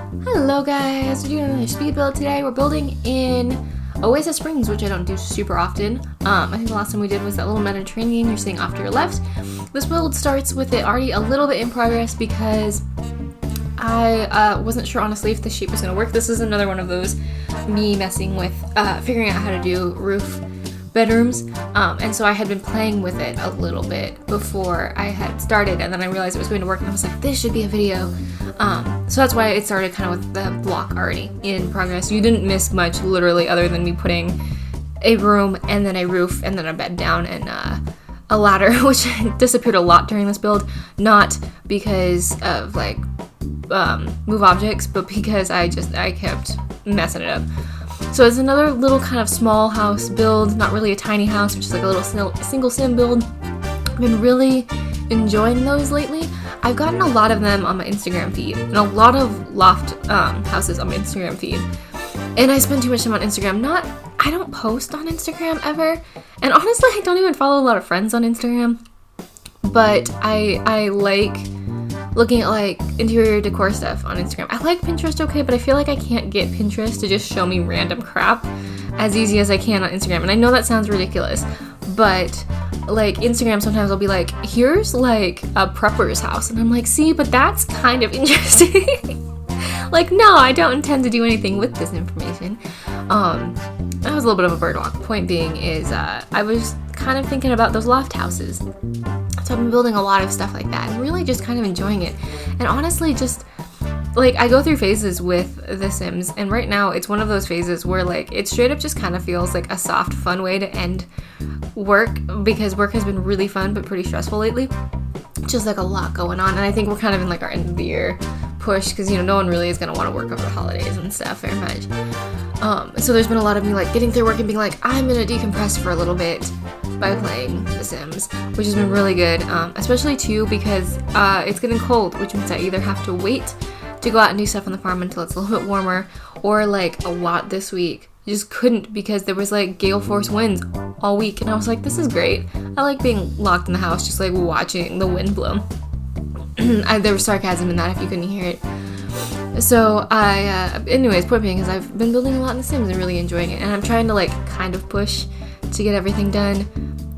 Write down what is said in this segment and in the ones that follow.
Hello guys, we're doing another speed build today. We're building in Oasis Springs, which I don't do super often. I think the last time we did was that little Mediterranean you're seeing off to your left. This build starts with it already a little bit in progress because I wasn't sure honestly if the shape was going to work. This is another one of those me messing with figuring out how to do roof bedrooms, and so I had been playing with it a little bit before I had started, and then I realized it was going to work and I was like, this should be a video. So that's why it started kind of with the block already in progress. You didn't miss much literally other than me putting a room and then a roof and then a bed down and a ladder, which disappeared a lot during this build, not because of like move objects, but because I kept messing it up. So it's another little kind of small house build, not really a tiny house, which is like a little single sim build. I've been really enjoying those lately. I've gotten a lot of them on my Instagram feed, and a lot of loft houses on my Instagram feed. And I spend too much time on Instagram. I don't post on Instagram ever, and honestly, I don't even follow a lot of friends on Instagram. But I like looking at like interior decor stuff on Instagram. I like Pinterest okay, but I feel like I can't get Pinterest to just show me random crap as easy as I can on Instagram. And I know that sounds ridiculous, but like Instagram sometimes I'll be like, here's like a prepper's house, and I'm like, see, but that's kind of interesting. Like, no, I don't intend to do anything with this information. That was a little bit of a bird walk. Point being is I was kind of thinking about those loft houses. So I've been building a lot of stuff like that and really just kind of enjoying it. And honestly, just like I go through phases with The Sims, and right now it's one of those phases where like it straight up just kind of feels like a soft, fun way to end work, because work has been really fun but pretty stressful lately. Just like a lot going on, and I think we're kind of in like our end of the year push because, you know, no one really is going to want to work over the holidays and stuff very much. So there's been a lot of me like getting through work and being like, I'm going to decompress for a little bit by playing The Sims, which has been really good, especially too because it's getting cold, which means I either have to wait to go out and do stuff on the farm until it's a little bit warmer, or like a lot this week just couldn't because there was like gale force winds all week, and I was like, this is great. I like being locked in the house just like watching the wind blow. There was sarcasm in that if you couldn't hear it. So anyways, point being is I've been building a lot in The Sims and really enjoying it, and I'm trying to like kind of push to get everything done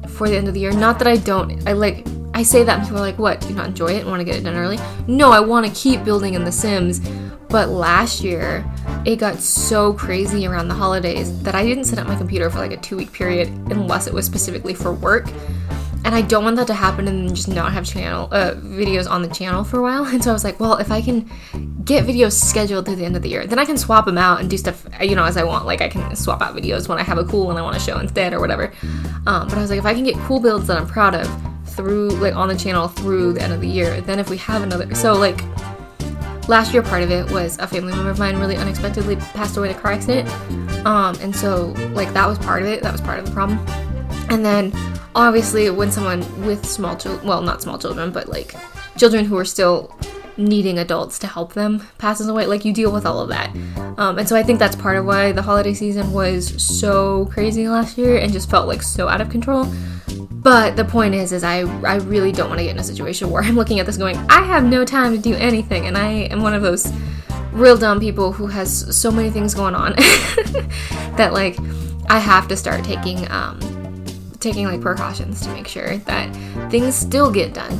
for the end of the year. Not that I say that and people are like, what, do you not enjoy it and want to get it done early? No, I want to keep building in The Sims, but last year it got so crazy around the holidays that I didn't sit at my computer for like a 2-week period unless it was specifically for work. And I don't want that to happen and then just not have videos on the channel for a while. And so I was like, well, if I can get videos scheduled to the end of the year, then I can swap them out and do stuff, you know, as I want. Like I can swap out videos when I have a cool one I want to show instead or whatever. But I was like, if I can get cool builds that I'm proud of through like on the channel through the end of the year, then if we have another, so like last year part of it was a family member of mine really unexpectedly passed away in a car accident. And so like that was part of it. That was part of the problem. And then obviously when someone with small children, well, not small children, but like children who are still needing adults to help them passes away, like you deal with all of that. And so I think that's part of why the holiday season was so crazy last year and just felt like so out of control. But the point is I really don't want to get in a situation where I'm looking at this going, I have no time to do anything. And I am one of those real dumb people who has so many things going on that like I have to start taking like precautions to make sure that things still get done.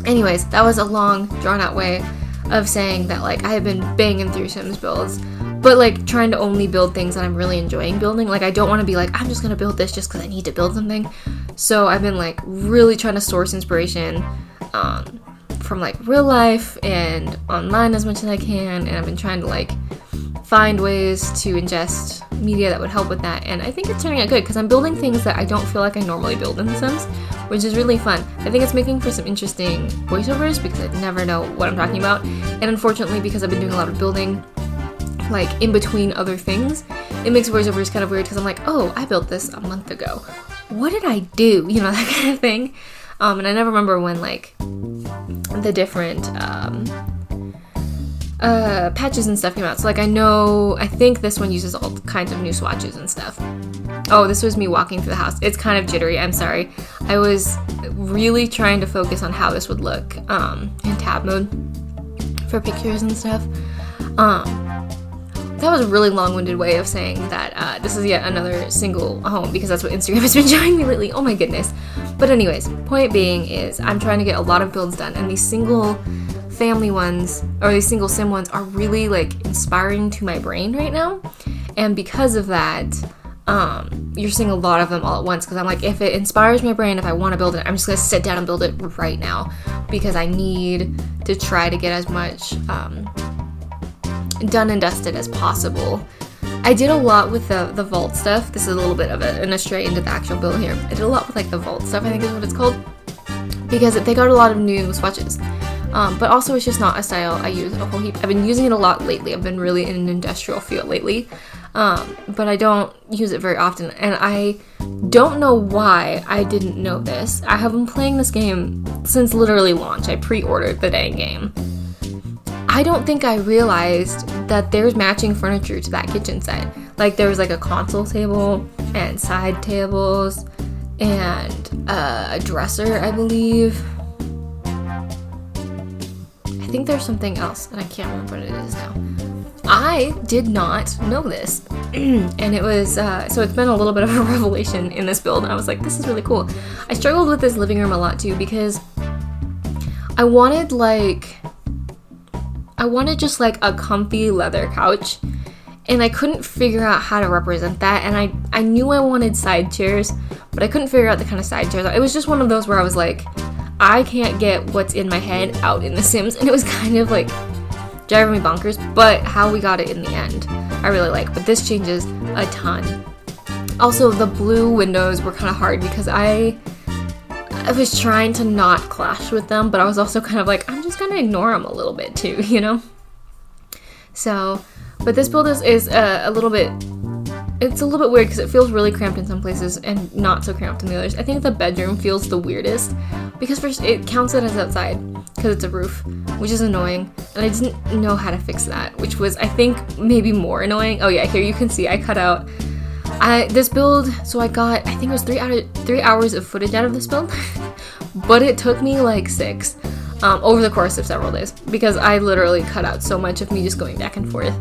Anyways, that was a long, drawn-out way of saying that like I have been banging through Sims builds, but like trying to only build things that I'm really enjoying building. Like I don't want to be like, I'm just gonna build this just because I need to build something. So I've been like really trying to source inspiration from like real life and online as much as I can, and I've been trying to like find ways to ingest media that would help with that, and I think it's turning out good because I'm building things that I don't feel like I normally build in The Sims, which is really fun. I think it's making for some interesting voiceovers because I never know what I'm talking about, and unfortunately because I've been doing a lot of building like in between other things, it makes voiceovers kind of weird because I'm like, oh, I built this a month ago, what did I do, you know, that kind of thing. And I never remember when like the different patches and stuff came out. So like I think this one uses all kinds of new swatches and stuff. Oh, this was me walking through the house. It's kind of jittery, I'm sorry. I was really trying to focus on how this would look in tab mode for pictures and stuff. That was a really long-winded way of saying that this is yet another single home, because that's what Instagram has been showing me lately. Oh my goodness. But anyways, point being is I'm trying to get a lot of builds done, and these single family ones, or these single sim ones, are really like inspiring to my brain right now. And because of that, you're seeing a lot of them all at once, because I'm like, if it inspires my brain, if I want to build it, I'm just going to sit down and build it right now, because I need to try to get as much done and dusted as possible. I did a lot with the vault stuff. This is a little bit of an astray into the actual build here. I did a lot with like the vault stuff, I think is what it's called, because they got a lot of new swatches. But also it's just not a style I use a whole heap. I've been using it a lot lately. I've been really in an industrial feel lately. But I don't use it very often, and I don't know why I didn't know this. I have been playing this game since literally launch. I pre-ordered the dang game. I don't think I realized that there's matching furniture to that kitchen set. Like, there was like a console table and side tables and a dresser, I believe. I think there's something else, and I can't remember what it is now. I did not know this, and it was, so it's been a little bit of a revelation in this build, and I was like, this is really cool. I struggled with this living room a lot too, because I wanted just like a comfy leather couch, and I couldn't figure out how to represent that, and I knew I wanted side chairs, but I couldn't figure out the kind of side chairs. It was just one of those where I was like, I can't get what's in my head out in The Sims, and it was kind of like driving me bonkers, but how we got it in the end, I really like. But this changes a ton. Also, the blue windows were kind of hard because I was trying to not clash with them, but I was also kind of like, I'm just gonna ignore them a little bit too, you know? So, but this build is a little bit, it's a little bit weird because it feels really cramped in some places and not so cramped in the others. I think the bedroom feels the weirdest because first it counts it as outside because it's a roof, which is annoying, and I didn't know how to fix that, which was, I think, maybe more annoying. Oh yeah, here you can see I cut out this build, so I got, I think it was 3 hours of footage out of this build, but it took me like 6 over the course of several days, because I literally cut out so much of me just going back and forth.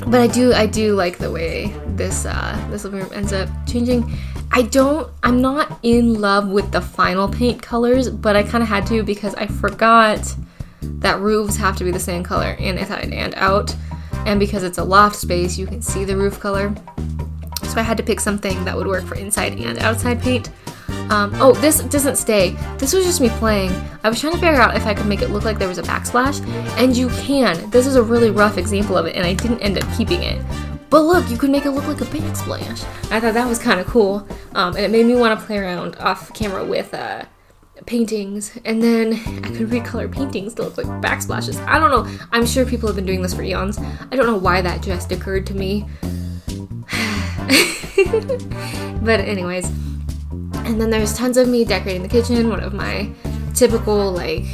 But I do like the way this living room ends up changing. I'm not in love with the final paint colors, but I kind of had to because I forgot that roofs have to be the same color inside and out, and because it's a loft space, you can see the roof color. So I had to pick something that would work for inside and outside paint. Oh, this doesn't stay. This was just me playing. I was trying to figure out if I could make it look like there was a backsplash, and you can. This is a really rough example of it, and I didn't end up keeping it. But look, you could make it look like a backsplash. I thought that was kind of cool, and it made me want to play around off camera with paintings, and then I could recolor paintings to look like backsplashes. I don't know. I'm sure people have been doing this for eons. I don't know why that just occurred to me. But anyways, and then there's tons of me decorating the kitchen, one of my typical like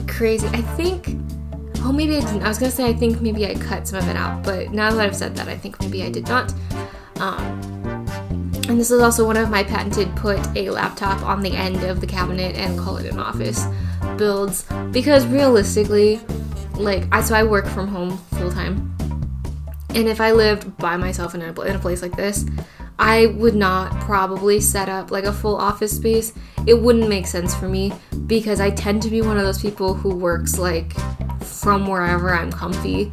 crazy, I think, oh maybe I didn't, I was gonna say I think maybe I cut some of it out, but now that I've said that, I think maybe I did not. And this is also one of my patented put a laptop on the end of the cabinet and call it an office builds, because realistically, like, so I work from home full time, and if I lived by myself in a place like this, I would not probably set up like a full office space. It wouldn't make sense for me because I tend to be one of those people who works like from wherever I'm comfy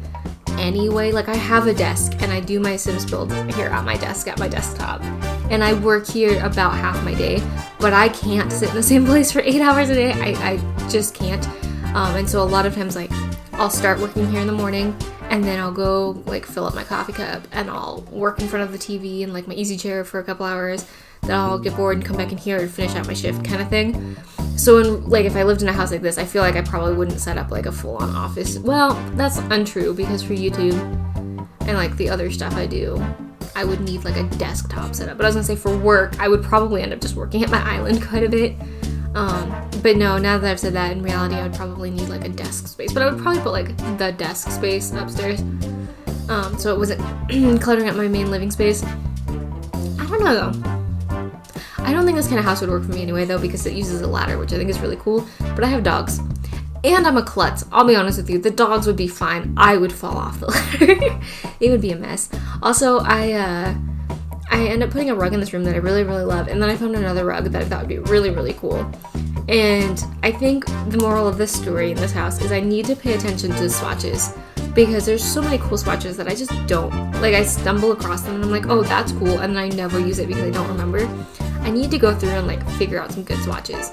anyway. Like, I have a desk and I do my Sims build here at my desk, at my desktop, and I work here about half my day, but I can't sit in the same place for 8 hours a day. I just can't. And so a lot of times, like, I'll start working here in the morning, and then I'll go like fill up my coffee cup and I'll work in front of the TV and like my easy chair for a couple hours. Then I'll get bored and come back in here and finish out my shift kind of thing. So if I lived in a house like this, I feel like I probably wouldn't set up like a full-on office. Well, that's untrue because for YouTube and like the other stuff I do, I would need like a desktop setup. But I was gonna say for work, I would probably end up just working at my island quite a bit. But no, now that I've said that, in reality, I would probably need like a desk space, but I would probably put like the desk space upstairs, so it wasn't cluttering up my main living space. I don't know though. I don't think this kind of house would work for me anyway though, because it uses a ladder, which I think is really cool, but I have dogs, And I'm a klutz. I'll be honest with you. The dogs would be fine. I would fall off the ladder. It would be a mess. Also, I ended up putting a rug in this room that I really, really love. And then I found another rug that I thought would be really, really cool. And I think the moral of this story in this house is I need to pay attention to the swatches. Because there's so many cool swatches that I just don't. Like, I stumble across them and I'm like, oh, that's cool. And then I never use it because I don't remember. I need to go through and, like, figure out some good swatches.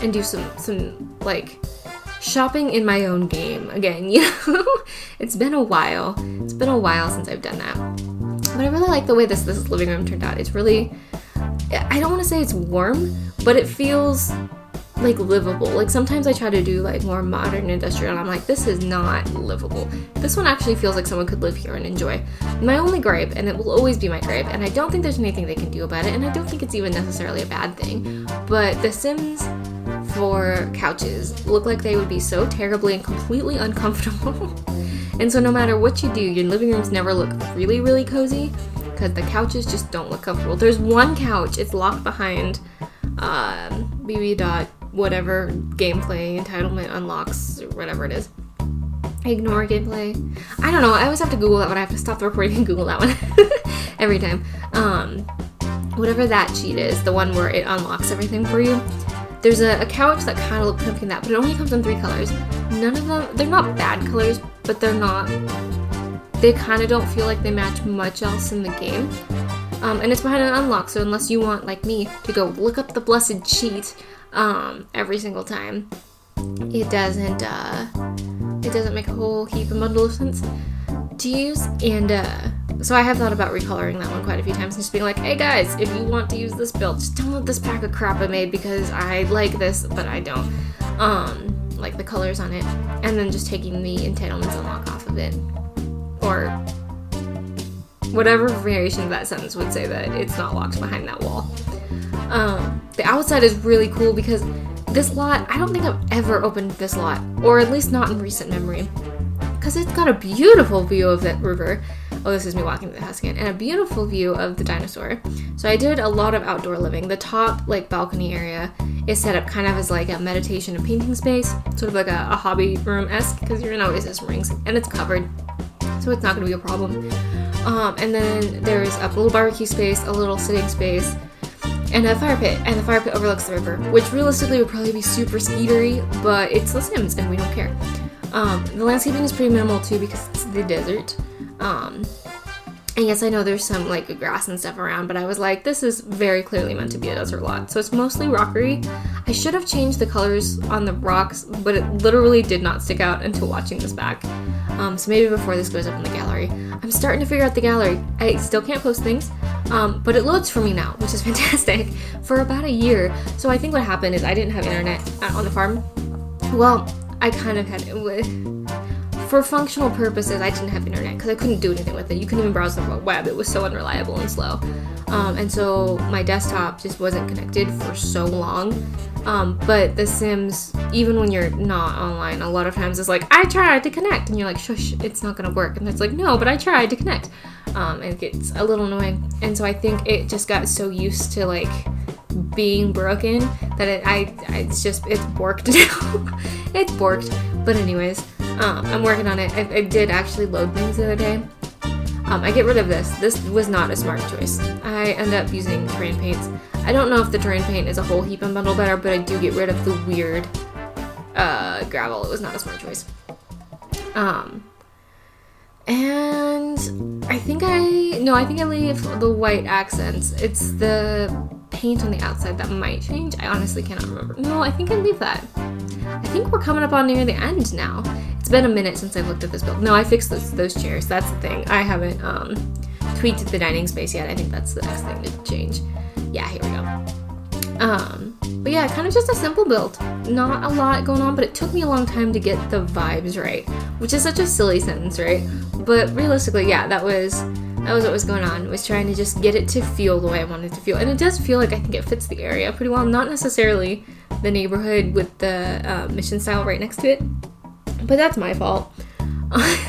And do some like shopping in my own game again, you know. It's been a while since I've done that, but I really like the way this living room turned out. It's really, I don't want to say it's warm, but it feels like livable. Like sometimes I try to do like more modern industrial and I'm like, this is not livable. This one actually feels like someone could live here and enjoy. My only gripe, and it will always be my gripe, and I don't think there's anything they can do about it, and I don't think it's even necessarily a bad thing, but the Sims for couches look like they would be so terribly and completely uncomfortable. And so no matter what you do, your living rooms never look really, really cozy because the couches just don't look comfortable. There's one couch, it's locked behind BB. Whatever gameplay entitlement unlocks or whatever it is. Ignore gameplay. I don't know. I always have to Google that one. I have to stop the recording and Google that one every time. Whatever that cheat is, the one where it unlocks everything for you. There's a couch that kind of looks like that, but it only comes in 3 colors. None of them, they're not bad colors, but they kind of don't feel like they match much else in the game. And it's behind an unlock, so unless you want, like me, to go look up the blessed cheat every single time, it doesn't make a whole heap and bundle of sense to use. And so I have thought about recoloring that one quite a few times and just being like, hey guys, if you want to use this build, just download this pack of crap I made because I like this, but I don't like the colors on it, and then just taking the entitlements unlock off of it, or whatever variation of that sentence would say that it's not locked behind that wall. The outside is really cool because this lot, I don't think I've ever opened this lot, or at least not in recent memory, because it's got a beautiful view of that river. Oh, this is me walking to the house again, and a beautiful view of the dinosaur. So I did a lot of outdoor living. The top, like, balcony area is set up kind of as like a meditation and painting space, sort of like a hobby room-esque, because you're in Oasis Springs, and it's covered, so it's not going to be a problem. And then there's a little barbecue space, a little sitting space, and a fire pit, and the fire pit overlooks the river, which realistically would probably be super skeetery, but it's The Sims, and we don't care. The landscaping is pretty minimal too because it's the desert. And yes, I know there's some like grass and stuff around, but I was like, this is very clearly meant to be a desert lot. So it's mostly rockery. I should have changed the colors on the rocks, but it literally did not stick out until watching this back. So maybe before this goes up in the gallery. I'm starting to figure out the gallery. I still can't post things, but it loads for me now, which is fantastic, for about a year. So I think what happened is I didn't have internet on the farm. Well, I kind of had it. For functional purposes, I didn't have internet because I couldn't do anything with it. You couldn't even browse the web. It was so unreliable and slow. And so my desktop just wasn't connected for so long. But The Sims, even when you're not online, a lot of times it's like, I tried to connect. And you're like, shush, it's not going to work. And it's like, no, but I tried to connect. And it gets a little annoying. And so I think it just got so used to like being broken that it's borked now. It's borked. But anyways, I'm working on it. I did actually load things the other day. I get rid of this. This was not a smart choice. I end up using terrain paints. I don't know if the terrain paint is a whole heap and bundle better, but I do get rid of the weird gravel. It was not a smart choice. And I think I leave the white accents. It's the paint on the outside that might change. I honestly cannot remember. No, I think I leave that. I think we're coming up on near the end now. It's been a minute since I've looked at this build. No, I fixed those chairs. That's the thing. I haven't tweaked the dining space yet. I think that's the next thing to change. Yeah, here we go. But yeah, kind of just a simple build. Not a lot going on, but it took me a long time to get the vibes right, which is such a silly sentence, right? But realistically, yeah, that was what was going on, was trying to just get it to feel the way I wanted it to feel. And it does feel like I think it fits the area pretty well. Not necessarily the neighborhood with the mission style right next to it, but that's my fault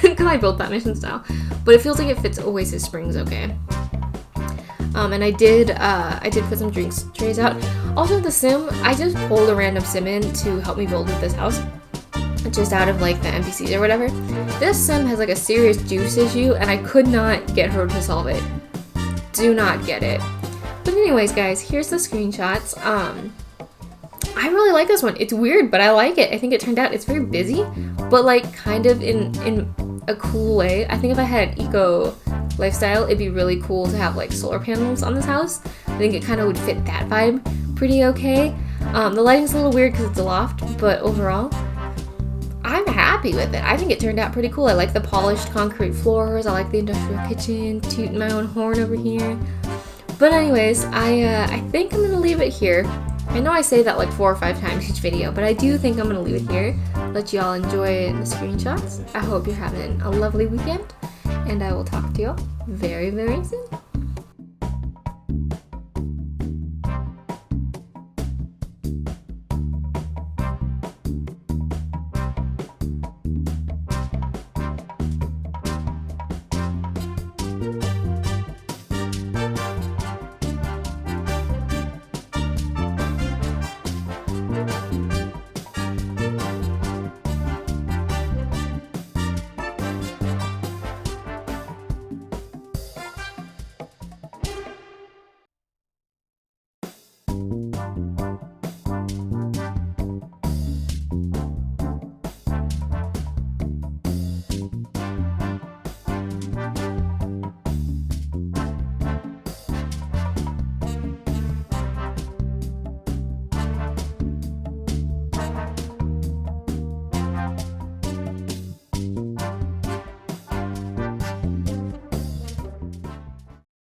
because I built that mission style. But it feels like it fits Oasis Springs okay. And I did put some drinks trays out. Also, the sim, I just pulled a random sim in to help me build with this house, just out of like the NPCs or whatever. This sim has like a serious juice issue, and I could not get her to solve it. Do not get it. But anyways, guys, here's the screenshots. I really like this one. It's weird, but I like it. I think it turned out, it's very busy, but like kind of in a cool way. I think if I had an eco lifestyle, it'd be really cool to have like solar panels on this house. I think it kind of would fit that vibe pretty okay. The lighting's a little weird because it's a loft, but overall, I'm happy with it. I think it turned out pretty cool. I like the polished concrete floors. I like the industrial kitchen, tooting my own horn over here. But anyways, I think I'm gonna leave it here. I know I say that like 4 or 5 times each video, but I do think I'm gonna leave it here. Let y'all enjoy the screenshots. I hope you're having a lovely weekend, and I will talk to y'all very, very soon.